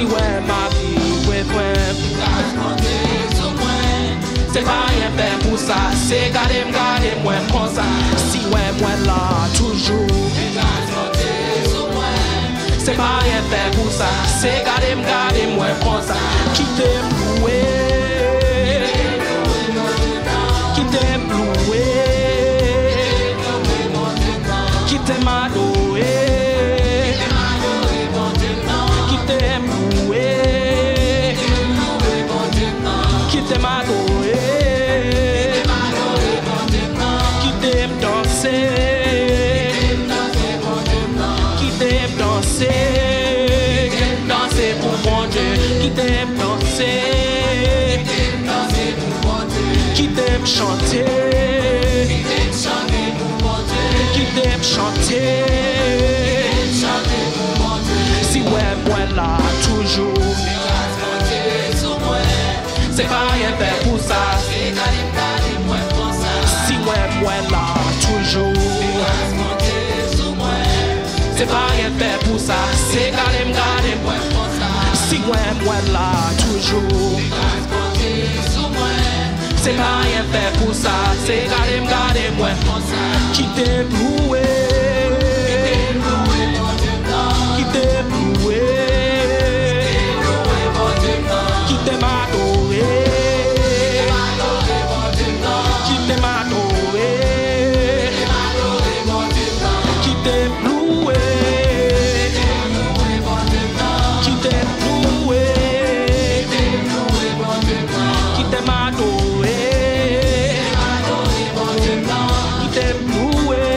Si ouais ma vie, ouais ouais. C'est pas rien fait pour ça, c'est garder moi comme ça. Si ouais moi là toujours. C'est pas rien fait pour ça, c'est garder moi comme ça. Qui t'aime louer, qui t'aime louer, qui t'aime adorer, qui t'aime louer, qui t'aime adorer, qui t'aime danser, qui t'aime danser, danser pour mon Dieu, qui t'aime danser, qui t'aime chanter, qui t'aime chanter, si ouais moi là toujours, c'est pas rien fait pour ça, si ouais moi là toujours, c'est pas rien fait pour ça, c'est garder moi, si ouais moi là toujours, c'est pas rien fait pour ça, c'est garder moi, qui t'aime louer, qui t'aime louer, qui t'aime adorer, qui t'aime adorer, qui t'aime louer, qui t'aime louer, qui t'aime adorer, qui t'aime louer,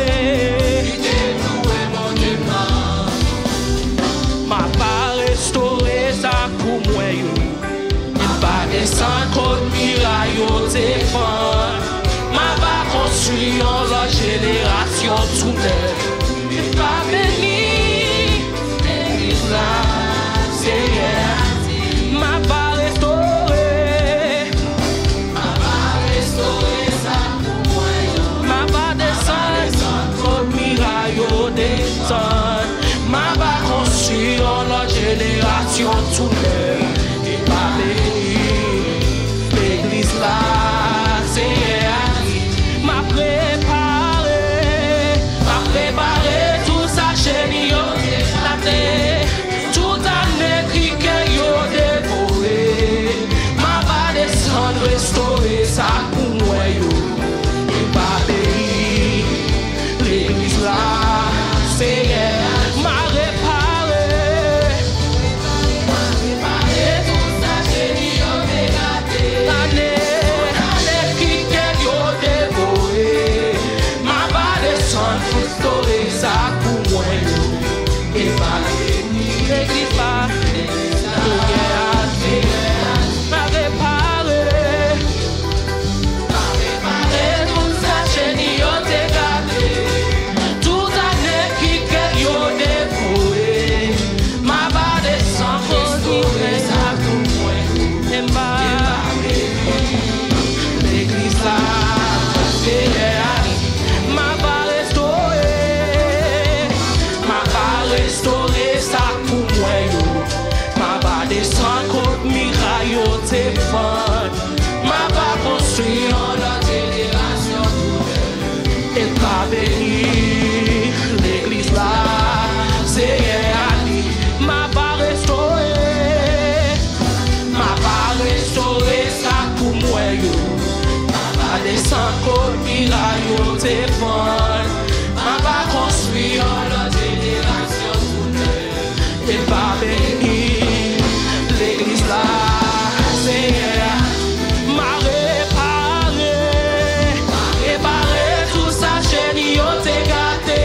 m'a pas restauré ça pour moi yo, et pas descendre contre miraille au téléphone, m'a pas construit en la génération tout neuf, et pas béni, l'église là, c'est rien, m'a pas restauré ça pour moi yo, m'a pas descendre contre miraille au descendre, m'a pas construit en la génération tout neuf, et pas béni, l'église là, c'est rien, m'a préparé tout ça chez yo, tout année qui yo dévoré, m'a pas descendre restaurer ça pour moi yo, et pas béni, l'église là, c'est rien, m'a réparé tout ça chez yo année qui yo dévoré, m'a pas descendre restaurer ça pour moi yo, et pas béni, l'église là, m'a réparé tout ça chez yo dégagé, tout année qui yo dévoué, m'a pas descendre restaurer ça pour moi, et pas l'église là, m'a pas restauré ça pour moi yo, m'a pas descendre contre miraille au téléphone, m'a pas construit en la génération et pas béni, l'église là, c'est Ali, m'a pas restauré ça pour moi yo, m'a pas descendre contre miraille au téléphone, m'a pas construit en la génération et pas béni, l'église là, c'est m'a réparé tout ça chez yo t'es gâté,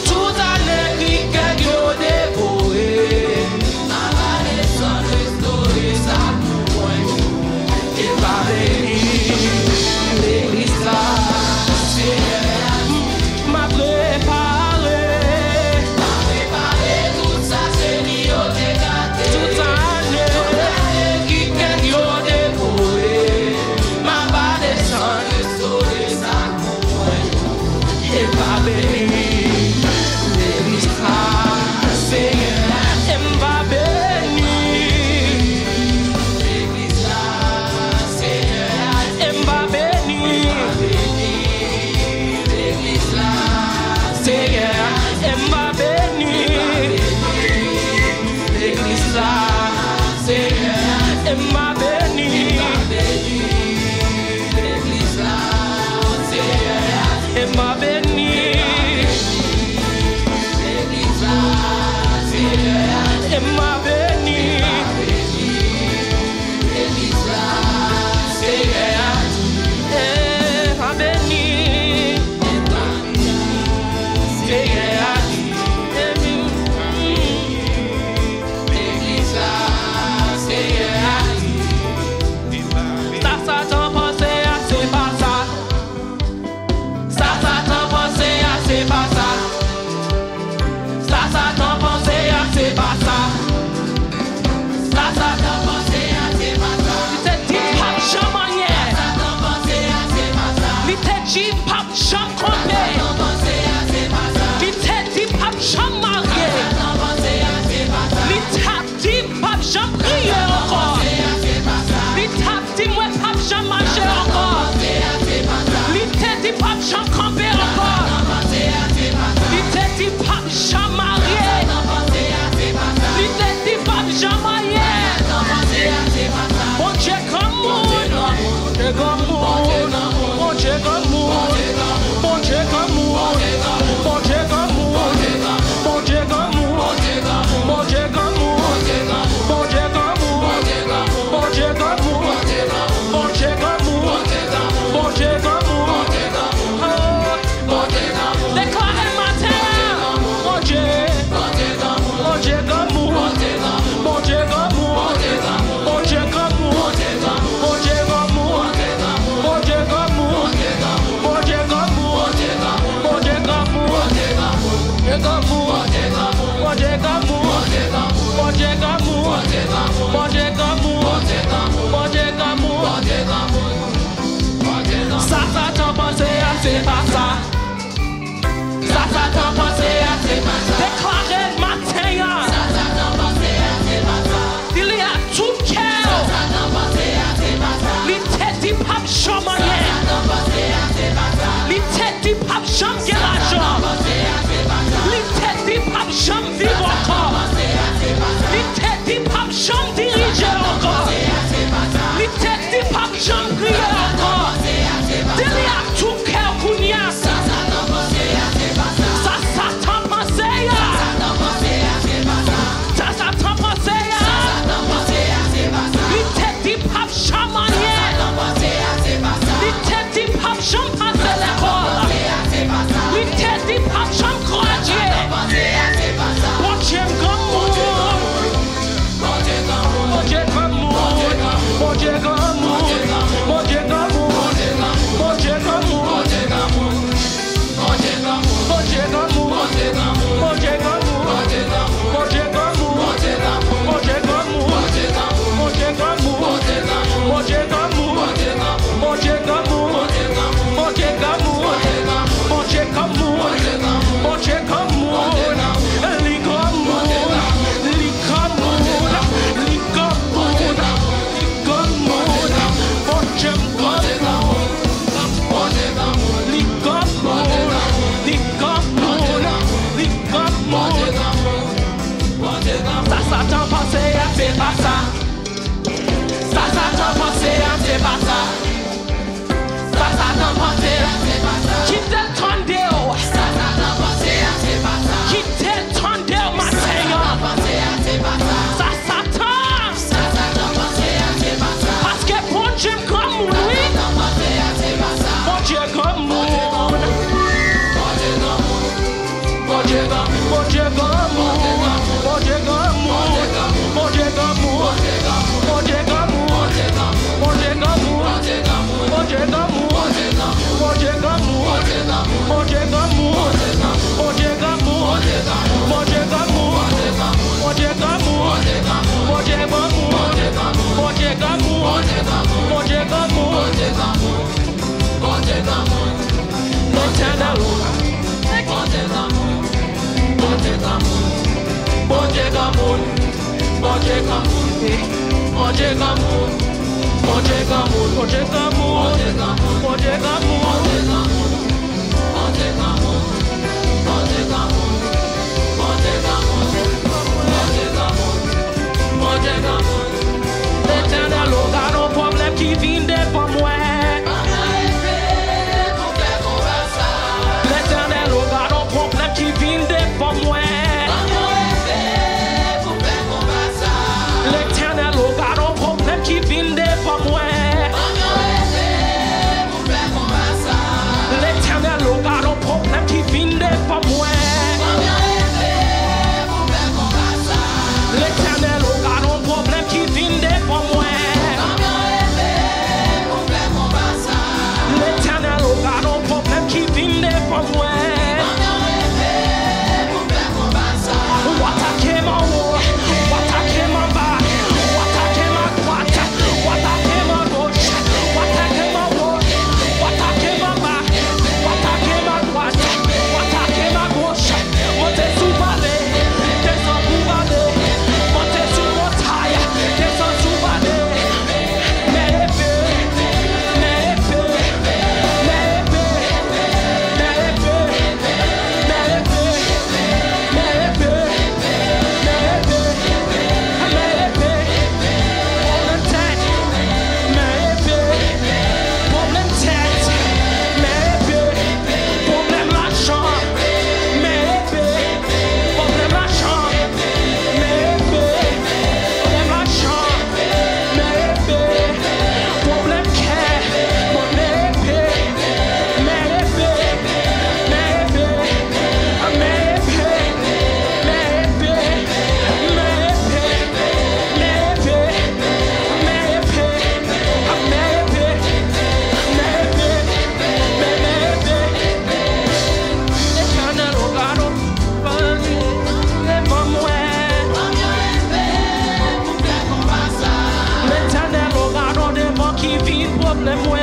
tout année qui yo dévoré, m'a pas descendre restaurer ça pour moi et pas béni, l'église là, c'est m'a béni. L'église là, c'est Et m'a béni. l'église là, c'est Et m'a béni. l'église là, c'est Et m'a béni. l'église là, c'est Ça t'en pensé à c'est pas ça. Ça t'en pensé à c'est pas ça. Ça t'en pensé à c'est pas ça. Ça t'en pensé à c'est pas ça. C'est dit pas jamais. Ça t'en pensé à c'est pas ça. Il te dit pas jamais compter. Ça t'en pensé à c'est pas ça. Il te dit pas jamais marier. Ça t'en pensé à c'est pas ça. Il t'a dit pas jamais prier encore. Il t'a dit moi pas jamais marcher encore. Il t'a dit pas jamais camper encore. Il t'a dit pas jamais marier. Il t'a dit pas jamais marier. Mon Dieu comme monde, mon Dieu comme monde, mon Dieu comme monde, mon Dieu comme monde, mon Dieu comme monde, mon Dieu comme monde, mon Dieu comme monde, mon Dieu comme monde, mon Dieu comme monde, mon Dieu comme monde, mon Dieu comme monde, mon Dieu comme monde. Déclarez le matin, mon Dieu, mon Dieu comme monde, mon Dieu comme monde, mon Dieu comme monde, mon Dieu comme monde, mon Dieu comme monde, mon Dieu comme monde, mon Dieu comme monde, Dieu comme monde, mon Dieu comme monde, mon Dieu comme monde, mon Dieu comme monde, mon Dieu comme monde. Ça t'en pensé à c'est pas ça. Ça t'en pensé à c'est pas ça. Déclarez le matin. Ça t'en pensé à c'est pas ça. Il y a tout cœur. Ça t'en pensé à c'est pas ça. Il te dit pas jamais. Ça t'en pensé à c'est pas ça. Il te dit pas jamais l'argent. Il te dit pas jamais vivre encore. Il te dit pas jamais diriger encore. Il te dit pas jamais crier encore. Il y a tout cœur qu'on y a. Ça t'en pensé à c'est pas ça. Ça t'en pensé à. Ça t'en pensé à. Il te dit pas jamais. Il te dit pas jamais passer l'école. Il te dit pas jamais graduer. Mon Dieu comme monde. Mon Dieu comme monde. Mon Dieu comme monde. Mon Dieu comme monde. Mon Dieu comme monde. Mon Dieu comme monde. Mon Dieu comme monde. Mon Dieu comme monde. Mon Dieu comme monde. Mon Dieu comme monde. Mon Dieu comme monde. Mon Dieu comme monde. Mon Dieu comme monde. Mon Dieu comme monde. Mon Dieu comme monde. Mon Dieu comme monde. Li comme monde. Li comme monde. Li comme monde. Li comme monde. Mon Dieu comme monde. Li comme monde. Li comme monde. Li comme monde. Ça t'en pensé à c'est pas ça. Ça t'en pensé à c'est pas ça. Ça t'en pensé à c'est pas ça. Qui t'attendait? Ça t'en pensé à c'est pas ça. Qui t'attendait matin? Ça s'attend. Ça t'en pensé à c'est pas ça. Parce que bon Dieu comme lui. Bon Dieu comme monde. Mon Dieu comme monde. Mon Dieu comme monde. Mon Dieu comme monde. Mon Dieu comme monde. Mon Dieu comme monde. Mon Dieu comme monde. Mon Dieu comme monde. Mon Dieu comme monde. Mon Dieu comme monde. Mon Dieu comme monde. Mon Dieu comme monde. Mon Dieu comme monde. Mon Dieu comme monde. Mon Dieu comme monde. Mon Dieu comme monde. L'éternel. Mon Dieu comme monde. Mon Dieu comme monde. Mon Dieu comme monde. Mon Dieu comme monde. Mon Dieu comme monde. Mon Dieu comme monde. Mon Dieu comme monde. Mon Dieu comme monde. Mon Dieu comme monde. moi